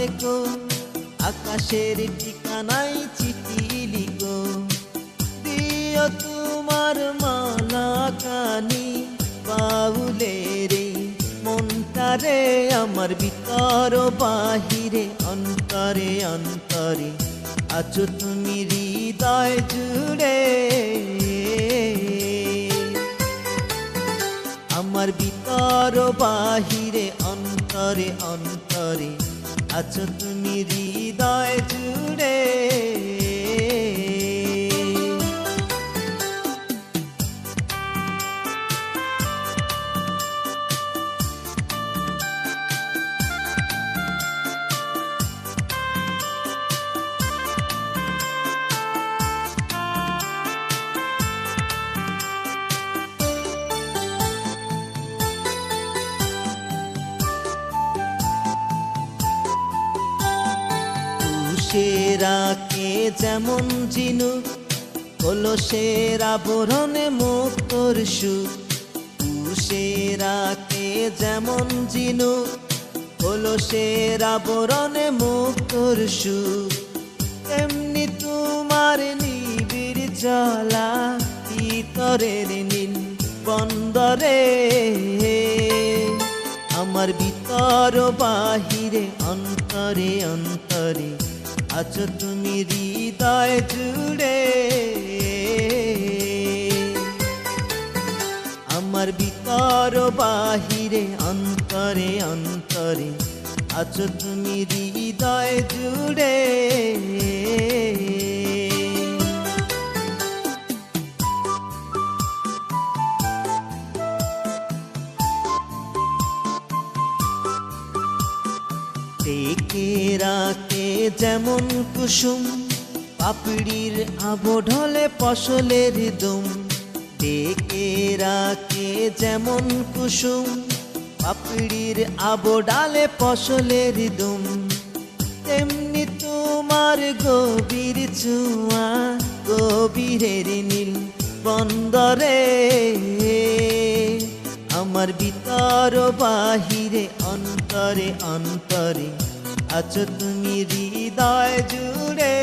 থেকো, আকাশের ঠিকানায় চিঠি লিখো। দিও তোমার মালা কানি বাউলের মনটারে, আমার ভিতর বাহিরে অন্তরে অন্তরে আছো তুমি হৃদয় জুড়ে। আমার ভিতর বাহিরে অন্তরে অন্তরে আছো তুমি হৃদয় জুড়ে। সেরাকে যেমন ঝিনুক, কলসের আবরণে মুক্তর সুখ। সেরাকে যেমন ঝিনুক, কলসের আবরণে মুক্তর সুখ। তেমনি তোমার নিবিড় জলা ভিতরের নীল বন্দরে, আমার ভিতর বাহিরে অন্তরে অন্তরে আছো তুমি হৃদয় জুড়ে। আমার ভিতর বাহিরে অন্তরে অন্তরে আছো তুমি হৃদয় জুড়ে। ডেকে রাখে যেমন কুসুম, পাপড়ির আবঢলে ফসলের দুম। ডেকে রাখে যেমন কুসুম, পাপড়ির আবডালে ফসলের দুম। তেমনি তোমার গভীর ছোঁয়া গভীরের নীল বন্দরে, আমার ভিতর বাহিরে অন্তরে অন্তরে আছো তুমি হৃদয় জুড়ে।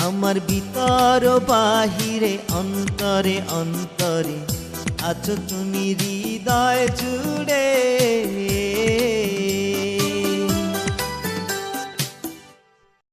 আমার ভিতর বাহিরে অন্তরে অন্তরে আছো তুমি হৃদয় জুড়ে।